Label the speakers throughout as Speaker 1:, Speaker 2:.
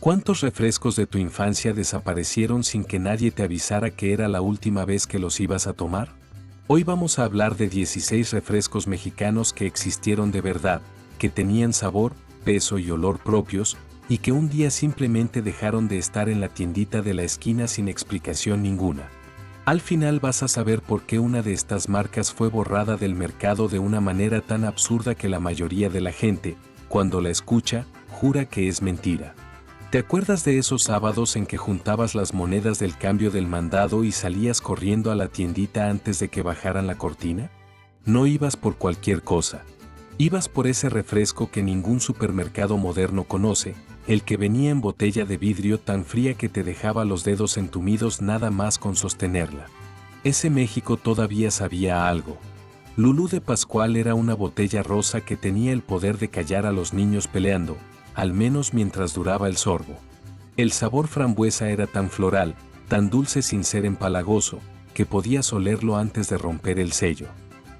Speaker 1: ¿Cuántos refrescos de tu infancia desaparecieron sin que nadie te avisara que era la última vez que los ibas a tomar? Hoy vamos a hablar de 16 refrescos mexicanos que existieron de verdad, que tenían sabor, peso y olor propios, y que un día simplemente dejaron de estar en la tiendita de la esquina sin explicación ninguna. Al final vas a saber por qué una de estas marcas fue borrada del mercado de una manera tan absurda que la mayoría de la gente, cuando la escucha, jura que es mentira. ¿Te acuerdas de esos sábados en que juntabas las monedas del cambio del mandado y salías corriendo a la tiendita antes de que bajaran la cortina? No ibas por cualquier cosa. Ibas por ese refresco que ningún supermercado moderno conoce, el que venía en botella de vidrio tan fría que te dejaba los dedos entumidos nada más con sostenerla. Ese México todavía sabía algo. Lulú de Pascual era una botella rosa que tenía el poder de callar a los niños peleando, al menos mientras duraba el sorbo. El sabor frambuesa era tan floral, tan dulce sin ser empalagoso, que podías olerlo antes de romper el sello.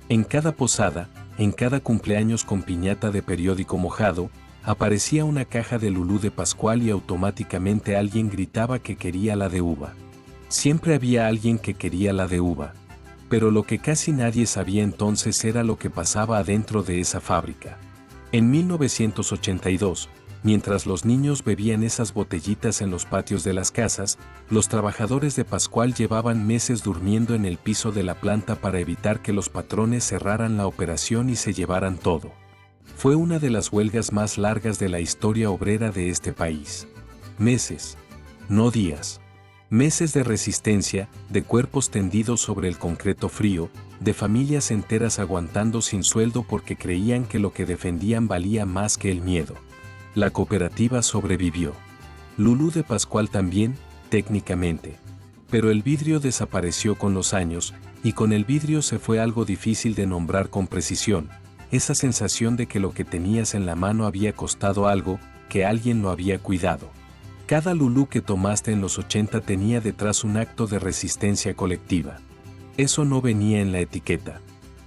Speaker 1: En cada posada, en cada cumpleaños con piñata de periódico mojado, aparecía una caja de Lulú de Pascual y automáticamente alguien gritaba que quería la de uva. Siempre había alguien que quería la de uva. Pero lo que casi nadie sabía entonces era lo que pasaba adentro de esa fábrica. En 1982, mientras los niños bebían esas botellitas en los patios de las casas, los trabajadores de Pascual llevaban meses durmiendo en el piso de la planta para evitar que los patrones cerraran la operación y se llevaran todo. Fue una de las huelgas más largas de la historia obrera de este país. Meses, no días. Meses de resistencia, de cuerpos tendidos sobre el concreto frío, de familias enteras aguantando sin sueldo porque creían que lo que defendían valía más que el miedo. La cooperativa sobrevivió. Lulú de Pascual también, técnicamente. Pero el vidrio desapareció con los años, y con el vidrio se fue algo difícil de nombrar con precisión, esa sensación de que lo que tenías en la mano había costado algo, que alguien lo había cuidado. Cada Lulú que tomaste en los 80 tenía detrás un acto de resistencia colectiva. Eso no venía en la etiqueta.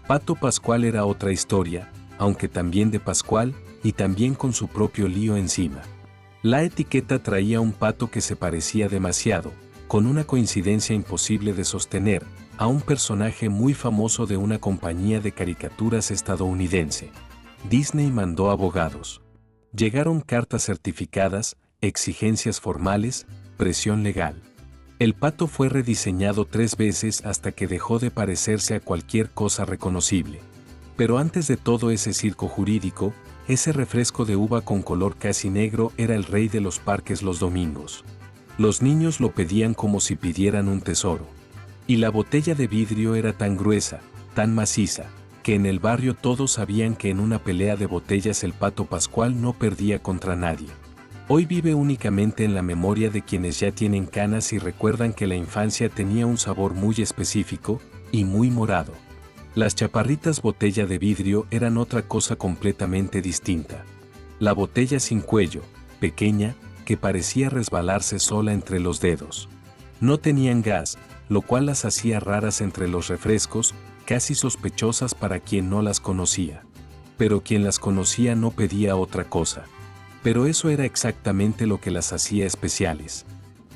Speaker 1: Pato Pascual era otra historia, aunque también de Pascual, y también con su propio lío encima. La etiqueta traía un pato que se parecía demasiado, con una coincidencia imposible de sostener, a un personaje muy famoso de una compañía de caricaturas estadounidense. Disney mandó abogados. Llegaron cartas certificadas, exigencias formales, presión legal. El pato fue rediseñado 3 veces hasta que dejó de parecerse a cualquier cosa reconocible. Pero antes de todo ese circo jurídico, ese refresco de uva con color casi negro era el rey de los parques los domingos. Los niños lo pedían como si pidieran un tesoro. Y la botella de vidrio era tan gruesa, tan maciza, que en el barrio todos sabían que en una pelea de botellas el Pato Pascual no perdía contra nadie. Hoy vive únicamente en la memoria de quienes ya tienen canas y recuerdan que la infancia tenía un sabor muy específico y muy morado. Las chaparritas botella de vidrio eran otra cosa completamente distinta. La botella sin cuello, pequeña, que parecía resbalarse sola entre los dedos. No tenían gas, lo cual las hacía raras entre los refrescos, casi sospechosas para quien no las conocía. Pero quien las conocía no pedía otra cosa. Pero eso era exactamente lo que las hacía especiales.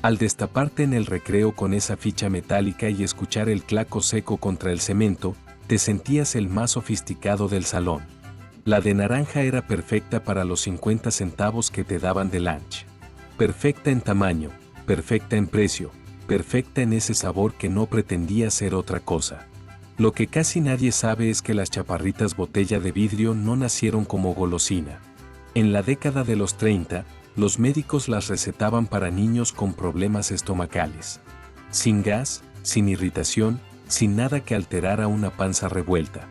Speaker 1: Al destaparte en el recreo con esa ficha metálica y escuchar el claco seco contra el cemento, te sentías el más sofisticado del salón. La de naranja era perfecta para los 50 centavos que te daban de lunch. Perfecta en tamaño, perfecta en precio, perfecta en ese sabor que no pretendía ser otra cosa. Lo que casi nadie sabe es que las chaparritas botella de vidrio no nacieron como golosina. En la década de los 30, los médicos las recetaban para niños con problemas estomacales. Sin gas, sin irritación, sin nada que alterara una panza revuelta.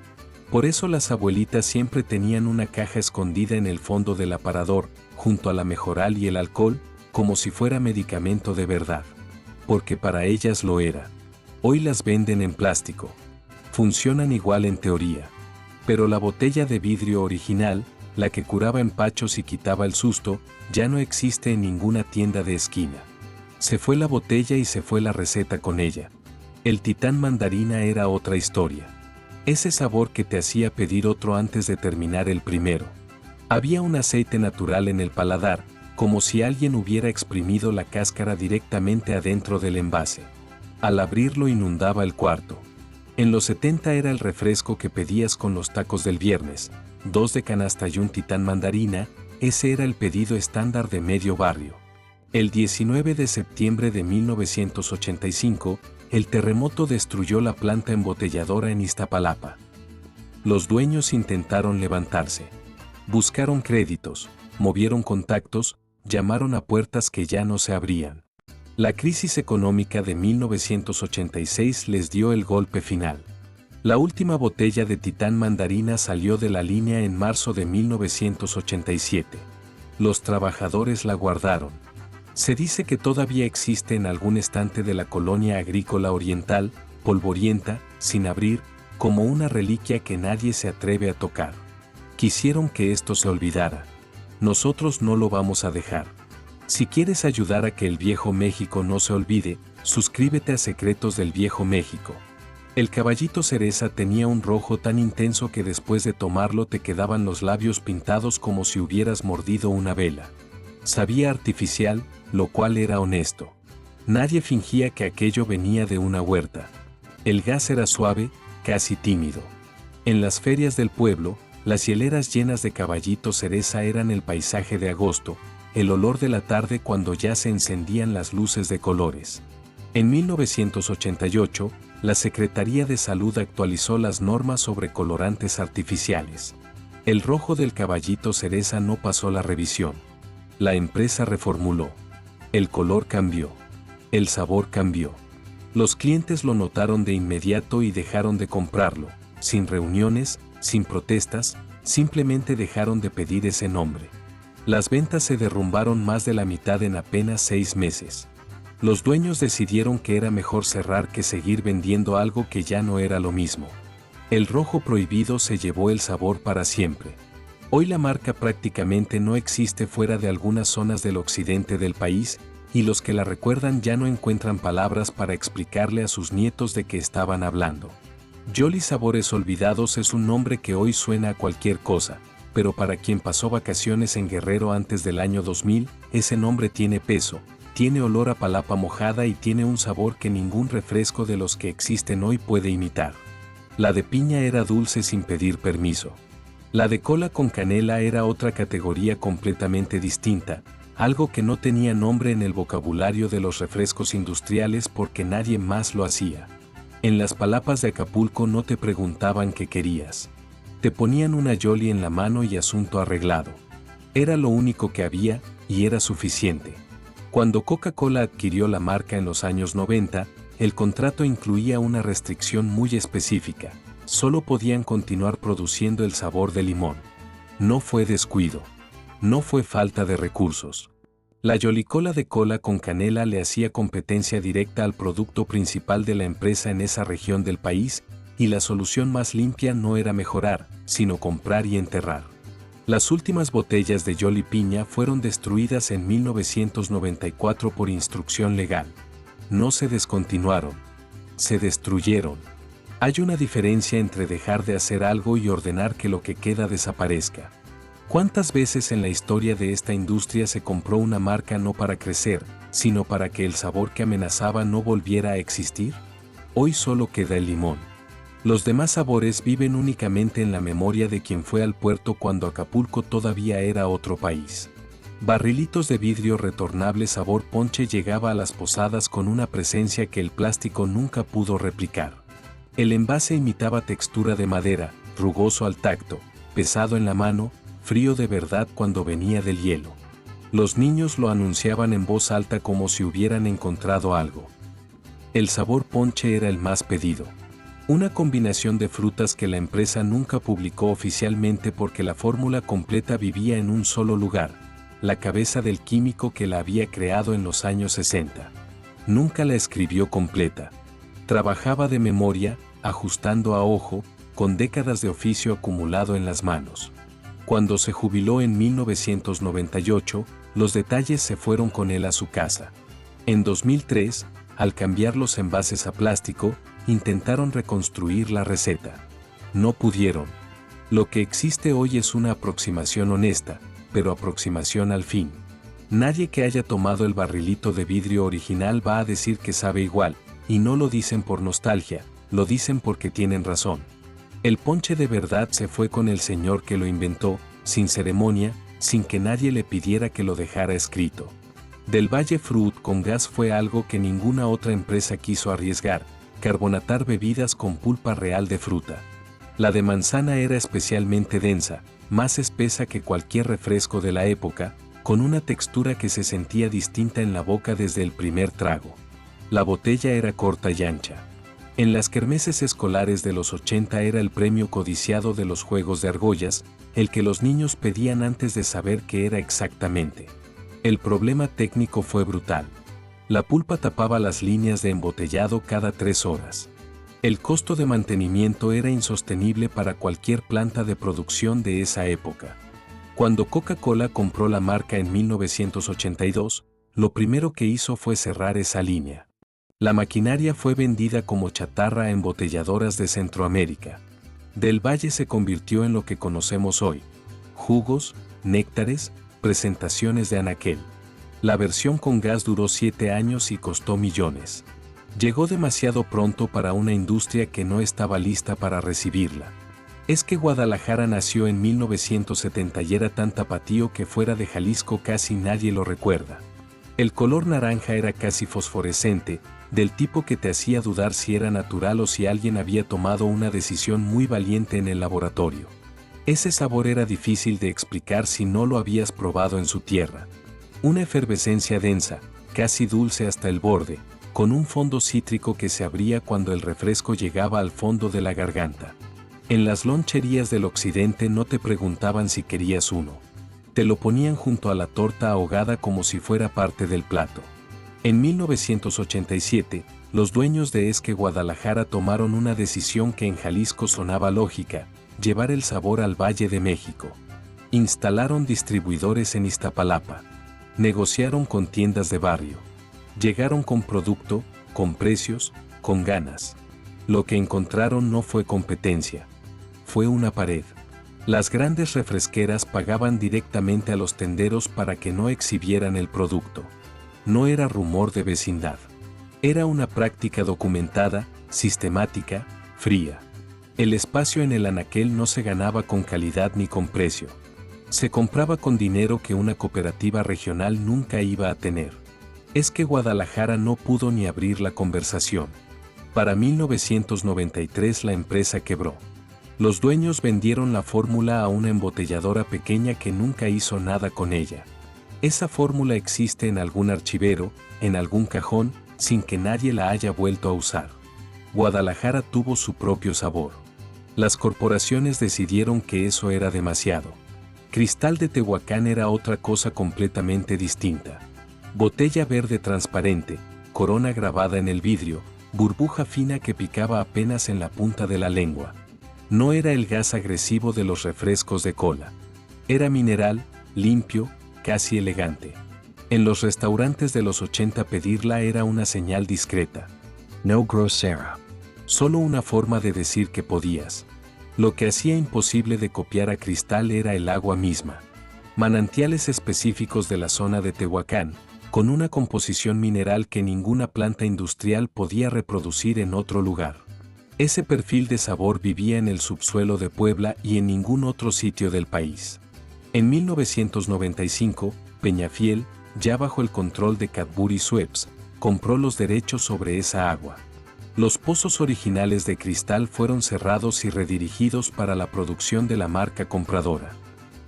Speaker 1: Por eso las abuelitas siempre tenían una caja escondida en el fondo del aparador, junto a la Mejoral y el alcohol, como si fuera medicamento de verdad. Porque para ellas lo era. Hoy las venden en plástico. Funcionan igual en teoría. Pero la botella de vidrio original, la que curaba empachos y quitaba el susto, ya no existe en ninguna tienda de esquina. Se fue la botella y se fue la receta con ella. El Titán Mandarina era otra historia. Ese sabor que te hacía pedir otro antes de terminar el primero. Había un aceite natural en el paladar, como si alguien hubiera exprimido la cáscara directamente adentro del envase. Al abrirlo inundaba el cuarto. En los 70 era el refresco que pedías con los tacos del viernes, 2 de canasta y un Titán mandarina, ese era el pedido estándar de medio barrio. El 19 de septiembre de 1985, el terremoto destruyó la planta embotelladora en Iztapalapa. Los dueños intentaron levantarse. Buscaron créditos, movieron contactos, llamaron a puertas que ya no se abrían. La crisis económica de 1986 les dio el golpe final. La última botella de Titán mandarina salió de la línea en marzo de 1987. Los trabajadores la guardaron. Se dice que todavía existe en algún estante de la colonia agrícola oriental, polvorienta, sin abrir, como una reliquia que nadie se atreve a tocar. Quisieron que esto se olvidara. Nosotros no lo vamos a dejar. Si quieres ayudar a que el Viejo México no se olvide, suscríbete a Secretos del Viejo México. El caballito cereza tenía un rojo tan intenso que después de tomarlo te quedaban los labios pintados como si hubieras mordido una vela. Sabía artificial, lo cual era honesto. Nadie fingía que aquello venía de una huerta. El gas era suave, casi tímido. En las ferias del pueblo, las hieleras llenas de caballito cereza eran el paisaje de agosto, el olor de la tarde cuando ya se encendían las luces de colores. En 1988, la Secretaría de Salud actualizó las normas sobre colorantes artificiales. El rojo del caballito cereza no pasó la revisión. La empresa reformuló. El color cambió. El sabor cambió. Los clientes lo notaron de inmediato y dejaron de comprarlo, sin reuniones, sin protestas, simplemente dejaron de pedir ese nombre. Las ventas se derrumbaron más de la mitad en apenas 6 meses. Los dueños decidieron que era mejor cerrar que seguir vendiendo algo que ya no era lo mismo. El rojo prohibido se llevó el sabor para siempre. Hoy la marca prácticamente no existe fuera de algunas zonas del occidente del país, y los que la recuerdan ya no encuentran palabras para explicarle a sus nietos de qué estaban hablando. Jolly Sabores Olvidados es un nombre que hoy suena a cualquier cosa, pero para quien pasó vacaciones en Guerrero antes del año 2000, ese nombre tiene peso, tiene olor a palapa mojada y tiene un sabor que ningún refresco de los que existen hoy puede imitar. La de piña era dulce sin pedir permiso. La de cola con canela era otra categoría completamente distinta, algo que no tenía nombre en el vocabulario de los refrescos industriales porque nadie más lo hacía. En las palapas de Acapulco no te preguntaban qué querías. Te ponían una Jolly en la mano y asunto arreglado. Era lo único que había, y era suficiente. Cuando Coca-Cola adquirió la marca en los años 90, el contrato incluía una restricción muy específica. Solo podían continuar produciendo el sabor de limón. No fue descuido. No fue falta de recursos. La Jolly-Cola de cola con canela le hacía competencia directa al producto principal de la empresa en esa región del país, y la solución más limpia no era mejorar, sino comprar y enterrar. Las últimas botellas de Jolly Piña fueron destruidas en 1994 por instrucción legal. No se descontinuaron. Se destruyeron. Hay una diferencia entre dejar de hacer algo y ordenar que lo que queda desaparezca. ¿Cuántas veces en la historia de esta industria se compró una marca no para crecer, sino para que el sabor que amenazaba no volviera a existir? Hoy solo queda el limón. Los demás sabores viven únicamente en la memoria de quien fue al puerto cuando Acapulco todavía era otro país. Barrilitos de vidrio retornable sabor ponche llegaba a las posadas con una presencia que el plástico nunca pudo replicar. El envase imitaba textura de madera, rugoso al tacto, pesado en la mano, frío de verdad cuando venía del hielo. Los niños lo anunciaban en voz alta como si hubieran encontrado algo. El sabor ponche era el más pedido. Una combinación de frutas que la empresa nunca publicó oficialmente porque la fórmula completa vivía en un solo lugar, la cabeza del químico que la había creado en los años 60. Nunca la escribió completa. Trabajaba de memoria, ajustando a ojo, con décadas de oficio acumulado en las manos. Cuando se jubiló en 1998, los detalles se fueron con él a su casa. En 2003, al cambiar los envases a plástico, intentaron reconstruir la receta. No pudieron. Lo que existe hoy es una aproximación honesta, pero aproximación al fin. Nadie que haya tomado el barrilito de vidrio original va a decir que sabe igual, y no lo dicen por nostalgia, lo dicen porque tienen razón. El ponche de verdad se fue con el señor que lo inventó, sin ceremonia, sin que nadie le pidiera que lo dejara escrito. Del Valle Fruit con gas fue algo que ninguna otra empresa quiso arriesgar, carbonatar bebidas con pulpa real de fruta. La de manzana era especialmente densa, más espesa que cualquier refresco de la época, con una textura que se sentía distinta en la boca desde el primer trago. La botella era corta y ancha. En las kermeses escolares de los 80 era el premio codiciado de los juegos de argollas, el que los niños pedían antes de saber qué era exactamente. El problema técnico fue brutal. La pulpa tapaba las líneas de embotellado cada 3 horas. El costo de mantenimiento era insostenible para cualquier planta de producción de esa época. Cuando Coca-Cola compró la marca en 1982, lo primero que hizo fue cerrar esa línea. La maquinaria fue vendida como chatarra a embotelladoras de Centroamérica. Del Valle se convirtió en lo que conocemos hoy: jugos, néctares, presentaciones de anaquel. La versión con gas duró 7 años y costó millones. Llegó demasiado pronto para una industria que no estaba lista para recibirla. Es que Guadalajara nació en 1970 y era tan tapatío que fuera de Jalisco casi nadie lo recuerda. El color naranja era casi fosforescente, del tipo que te hacía dudar si era natural o si alguien había tomado una decisión muy valiente en el laboratorio. Ese sabor era difícil de explicar si no lo habías probado en su tierra. Una efervescencia densa, casi dulce hasta el borde, con un fondo cítrico que se abría cuando el refresco llegaba al fondo de la garganta. En las loncherías del occidente no te preguntaban si querías uno. Te lo ponían junto a la torta ahogada como si fuera parte del plato. En 1987, los dueños de Esque Guadalajara tomaron una decisión que en Jalisco sonaba lógica: llevar el sabor al Valle de México. Instalaron distribuidores en Iztapalapa. Negociaron con tiendas de barrio. Llegaron con producto, con precios, con ganas. Lo que encontraron no fue competencia. Fue una pared. Las grandes refresqueras pagaban directamente a los tenderos para que no exhibieran el producto. No era rumor de vecindad. Era una práctica documentada, sistemática, fría. El espacio en el anaquel no se ganaba con calidad ni con precio. Se compraba con dinero que una cooperativa regional nunca iba a tener. Es que Guadalajara no pudo ni abrir la conversación. Para 1993 la empresa quebró. Los dueños vendieron la fórmula a una embotelladora pequeña que nunca hizo nada con ella. Esa fórmula existe en algún archivero, en algún cajón, sin que nadie la haya vuelto a usar. Guadalajara tuvo su propio sabor. Las corporaciones decidieron que eso era demasiado. Cristal de Tehuacán era otra cosa completamente distinta. Botella verde transparente, corona grabada en el vidrio, burbuja fina que picaba apenas en la punta de la lengua. No era el gas agresivo de los refrescos de cola. Era mineral, limpio, casi elegante. En los restaurantes de los 80 pedirla era una señal discreta. No grosera. Solo una forma de decir que podías. Lo que hacía imposible de copiar a Cristal era el agua misma. Manantiales específicos de la zona de Tehuacán, con una composición mineral que ninguna planta industrial podía reproducir en otro lugar. Ese perfil de sabor vivía en el subsuelo de Puebla y en ningún otro sitio del país. En 1995, Peñafiel, ya bajo el control de Cadbury Schweppes, compró los derechos sobre esa agua. Los pozos originales de Cristal fueron cerrados y redirigidos para la producción de la marca compradora.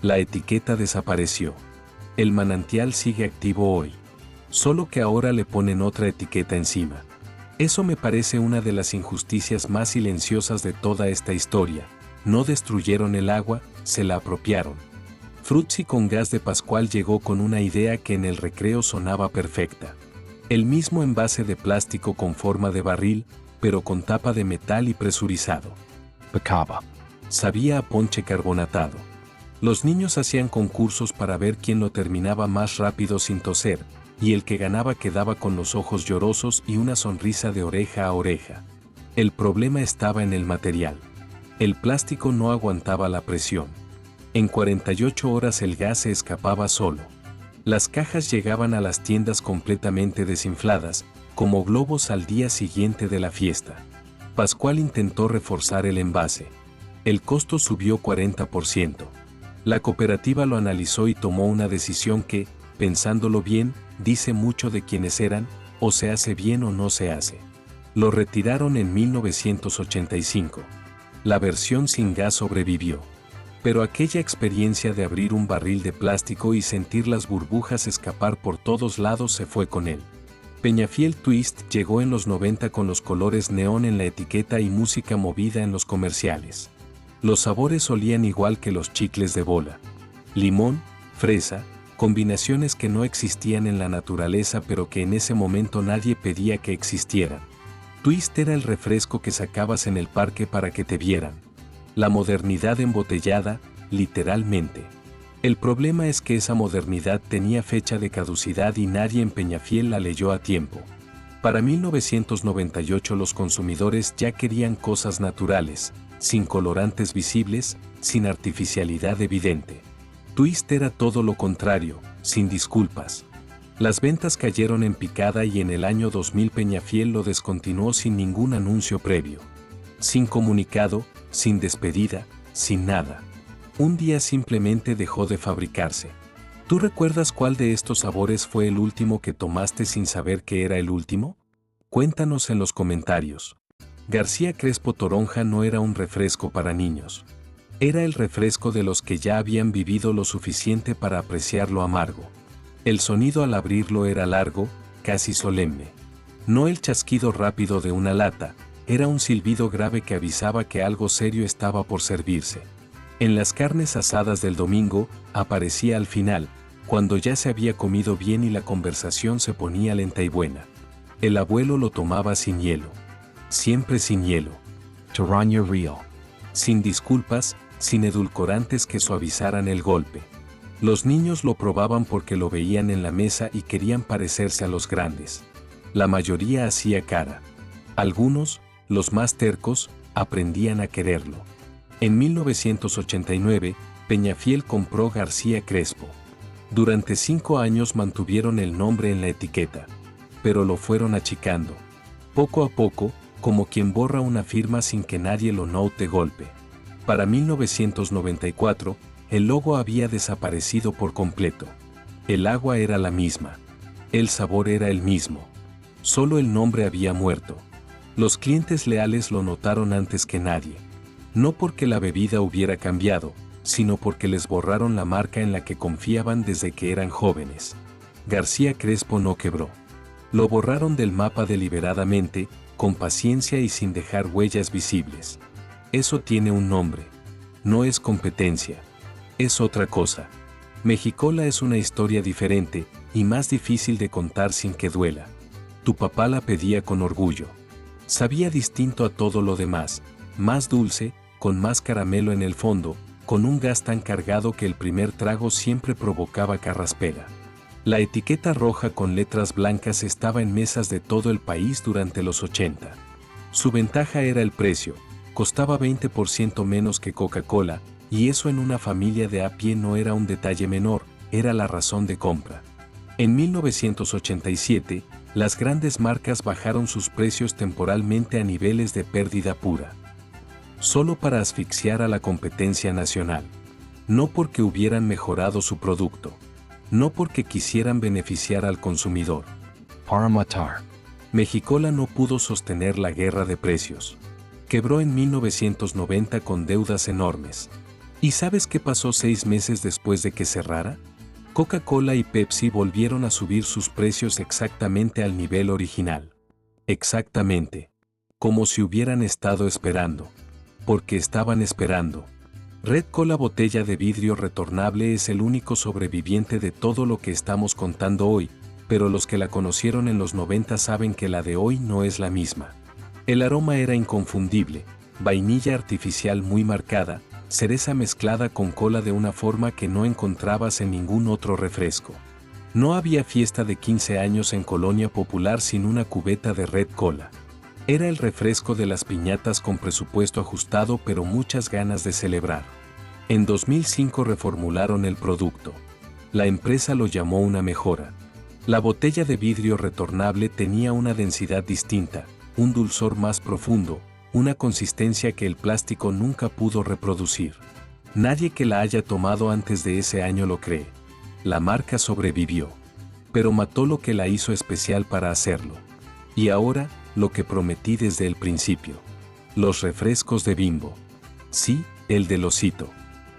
Speaker 1: La etiqueta desapareció. El manantial sigue activo hoy. Solo que ahora le ponen otra etiqueta encima. Eso me parece una de las injusticias más silenciosas de toda esta historia. No destruyeron el agua, se la apropiaron. Frutzi con gas de Pascual llegó con una idea que en el recreo sonaba perfecta. El mismo envase de plástico con forma de barril, pero con tapa de metal y presurizado. Pecaba. Sabía a ponche carbonatado. Los niños hacían concursos para ver quién lo terminaba más rápido sin toser, y el que ganaba quedaba con los ojos llorosos y una sonrisa de oreja a oreja. El problema estaba en el material. El plástico no aguantaba la presión. En 48 horas el gas se escapaba solo. Las cajas llegaban a las tiendas completamente desinfladas, como globos al día siguiente de la fiesta. Pascual intentó reforzar el envase. El costo subió 40%. La cooperativa lo analizó y tomó una decisión que, pensándolo bien, dice mucho de quiénes eran, o se hace bien o no se hace. Lo retiraron en 1985. La versión sin gas sobrevivió. Pero aquella experiencia de abrir un barril de plástico y sentir las burbujas escapar por todos lados se fue con él. Peñafiel Twist llegó en los 90 con los colores neón en la etiqueta y música movida en los comerciales. Los sabores olían igual que los chicles de bola. Limón, fresa, combinaciones que no existían en la naturaleza pero que en ese momento nadie pedía que existieran. Twist era el refresco que sacabas en el parque para que te vieran. La modernidad embotellada, literalmente. El problema es que esa modernidad tenía fecha de caducidad y nadie en Peñafiel la leyó a tiempo. Para 1998 los consumidores ya querían cosas naturales, sin colorantes visibles, sin artificialidad evidente. Twist era todo lo contrario, sin disculpas. Las ventas cayeron en picada y en el año 2000 Peñafiel lo descontinuó sin ningún anuncio previo. Sin comunicado, sin despedida, sin nada. Un día simplemente dejó de fabricarse. ¿Tú recuerdas cuál de estos sabores fue el último que tomaste sin saber que era el último? Cuéntanos en los comentarios. García Crespo Toronja no era un refresco para niños. Era el refresco de los que ya habían vivido lo suficiente para apreciar lo amargo. El sonido al abrirlo era largo, casi solemne. No el chasquido rápido de una lata, era un silbido grave que avisaba que algo serio estaba por servirse. En las carnes asadas del domingo, aparecía al final, cuando ya se había comido bien y la conversación se ponía lenta y buena. El abuelo lo tomaba sin hielo. Siempre sin hielo.
Speaker 2: Toronja Real.
Speaker 1: Sin disculpas, sin edulcorantes que suavizaran el golpe. Los niños lo probaban porque lo veían en la mesa y querían parecerse a los grandes. La mayoría hacía cara. Algunos, los más tercos, aprendían a quererlo. En 1989, Peñafiel compró García Crespo. Durante 5 años mantuvieron el nombre en la etiqueta, pero lo fueron achicando. Poco a poco, como quien borra una firma sin que nadie lo note de golpe. Para 1994, el logo había desaparecido por completo. El agua era la misma. El sabor era el mismo. Solo el nombre había muerto. Los clientes leales lo notaron antes que nadie. No porque la bebida hubiera cambiado, sino porque les borraron la marca en la que confiaban desde que eran jóvenes. García Crespo no quebró. Lo borraron del mapa deliberadamente, con paciencia y sin dejar huellas visibles. Eso tiene un nombre. No es competencia. Es otra cosa. Mexicola es una historia diferente y más difícil de contar sin que duela. Tu papá la pedía con orgullo. Sabía distinto a todo lo demás, más dulce, con más caramelo en el fondo, con un gas tan cargado que el primer trago siempre provocaba carraspera. La etiqueta roja con letras blancas estaba en mesas de todo el país durante los 80. Su ventaja era el precio, costaba 20% menos que Coca-Cola, y eso en una familia de a pie no era un detalle menor, era la razón de compra. En 1987, las grandes marcas bajaron sus precios temporalmente a niveles de pérdida pura. Solo para asfixiar a la competencia nacional. No porque hubieran mejorado su producto. No porque quisieran beneficiar al consumidor.
Speaker 2: Para matar.
Speaker 1: Mexicola no pudo sostener la guerra de precios. Quebró en 1990 con deudas enormes. ¿Y sabes qué pasó 6 meses después de que cerrara? Coca-Cola y Pepsi volvieron a subir sus precios exactamente al nivel original. Exactamente. Como si hubieran estado esperando. Porque estaban esperando. Red Cola botella de vidrio retornable es el único sobreviviente de todo lo que estamos contando hoy, pero los que la conocieron en los 90 saben que la de hoy no es la misma. El aroma era inconfundible, vainilla artificial muy marcada, cereza mezclada con cola de una forma que no encontrabas en ningún otro refresco. No había fiesta de 15 años en Colonia Popular sin una cubeta de Red Cola. Era el refresco de las piñatas con presupuesto ajustado pero muchas ganas de celebrar. En 2005 reformularon el producto. La empresa lo llamó una mejora. La botella de vidrio retornable tenía una densidad distinta, un dulzor más profundo, una consistencia que el plástico nunca pudo reproducir. Nadie que la haya tomado antes de ese año lo cree. La marca sobrevivió, pero mató lo que la hizo especial para hacerlo. Y ahora, lo que prometí desde el principio. Los refrescos de Bimbo. Sí, el del osito.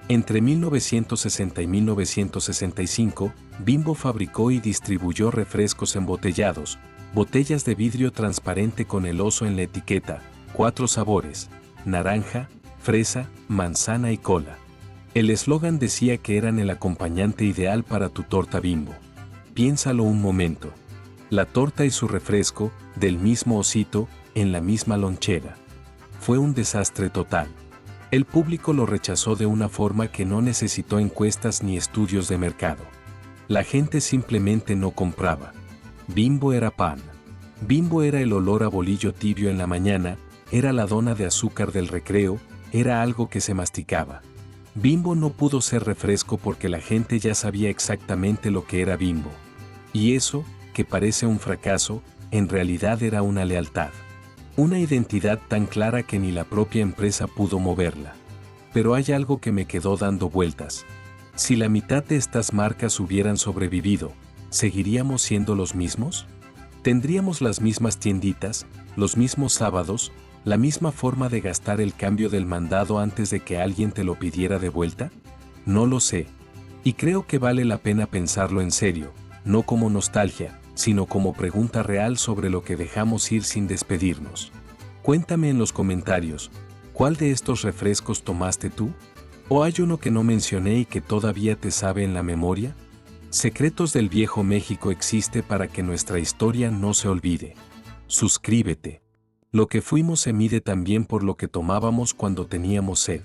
Speaker 1: Entre 1960 y 1965, Bimbo fabricó y distribuyó refrescos embotellados, botellas de vidrio transparente con el oso en la etiqueta, 4 sabores: naranja, fresa, manzana y cola. El eslogan decía que eran el acompañante ideal para tu torta Bimbo. Piénsalo un momento. La torta y su refresco, del mismo osito, en la misma lonchera. Fue un desastre total. El público lo rechazó de una forma que no necesitó encuestas ni estudios de mercado. La gente simplemente no compraba. Bimbo era pan. Bimbo era el olor a bolillo tibio en la mañana, era la dona de azúcar del recreo, era algo que se masticaba. Bimbo no pudo ser refresco porque la gente ya sabía exactamente lo que era Bimbo. Y eso, que parece un fracaso, en realidad era una lealtad. Una identidad tan clara que ni la propia empresa pudo moverla. Pero hay algo que me quedó dando vueltas. Si la mitad de estas marcas hubieran sobrevivido, ¿seguiríamos siendo los mismos? ¿Tendríamos las mismas tienditas, los mismos sábados, la misma forma de gastar el cambio del mandado antes de que alguien te lo pidiera de vuelta? No lo sé. Y creo que vale la pena pensarlo en serio, no como nostalgia, sino como pregunta real sobre lo que dejamos ir sin despedirnos. Cuéntame en los comentarios, ¿cuál de estos refrescos tomaste tú? ¿O hay uno que no mencioné y que todavía te sabe en la memoria? Secretos del Viejo México existe para que nuestra historia no se olvide. Suscríbete. Lo que fuimos se mide también por lo que tomábamos cuando teníamos sed.